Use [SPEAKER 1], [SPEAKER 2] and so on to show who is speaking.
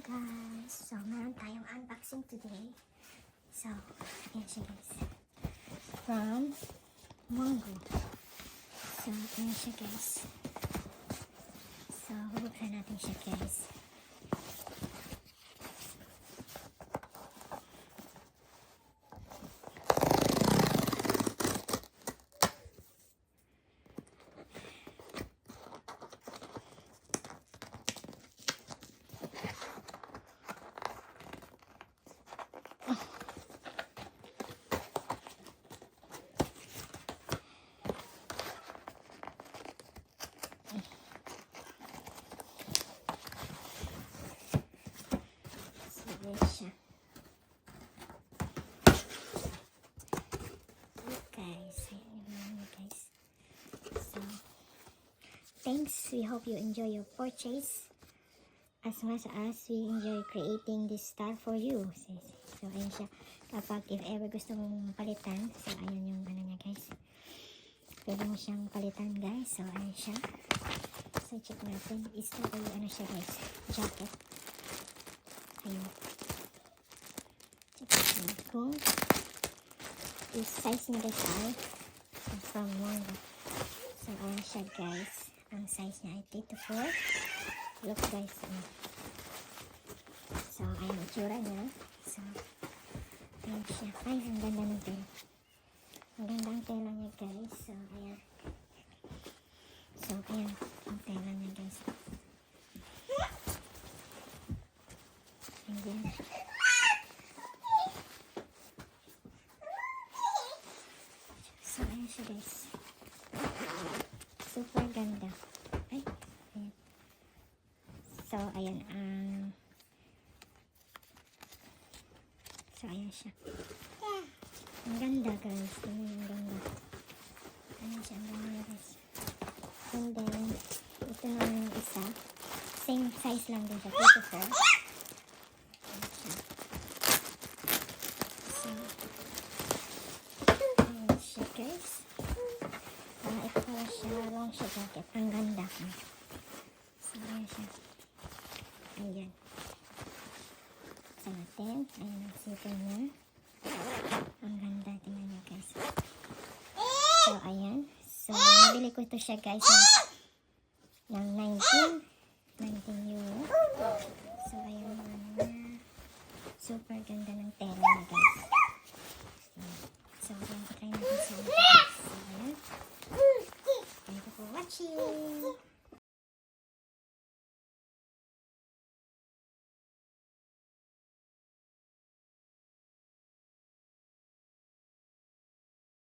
[SPEAKER 1] guys! So, meron tayong unboxing today. So, ayan siya guys. From Mongo. So, ayan siya guys. So, bubuksan natin siya guys. Siya. Guys, so thanks. We hope you enjoy your purchase as much as we enjoy creating this star for you. So ayan siya. Kapag if ever gusto mong palitan, so ayan yung ano niya guys. Pwede mo siyang palitan guys. So ayan siya. So check natin. Ito ay ano siya guys. Jacket. Ayun. Kung yung size niya guys ay from Mongo. So ayan siya guys, ang size niya ay 3 to 4. Look guys, so ayan ang tsura niya. So ayan siya, ay ang ganda ng tela, ang ganda ang tela niya guys. So ayan, so ayan ang tela niya guys. Ayan. So, ayan siya guys. Super ganda. Ay, ayan. So, ayan. So, ayan siya. Ang ganda guys. Ang ganda. Ayan siya. Ang ganda guys. And then, ito naman yung isa. Same size lang din siya. 2 to 4. Ayan siya. So, ayan siya guys. Ito pala siya, long siya jacket. Ang ganda. So, ayan siya. Ayan. Sa natin. Ayan ang sipin niya. Ang ganda. Tingnan niya guys. So, ayan. So, nabili ko ito siya guys ng 19 euro. So, ayan ang ano niya. Super ganda ng tela niya guys.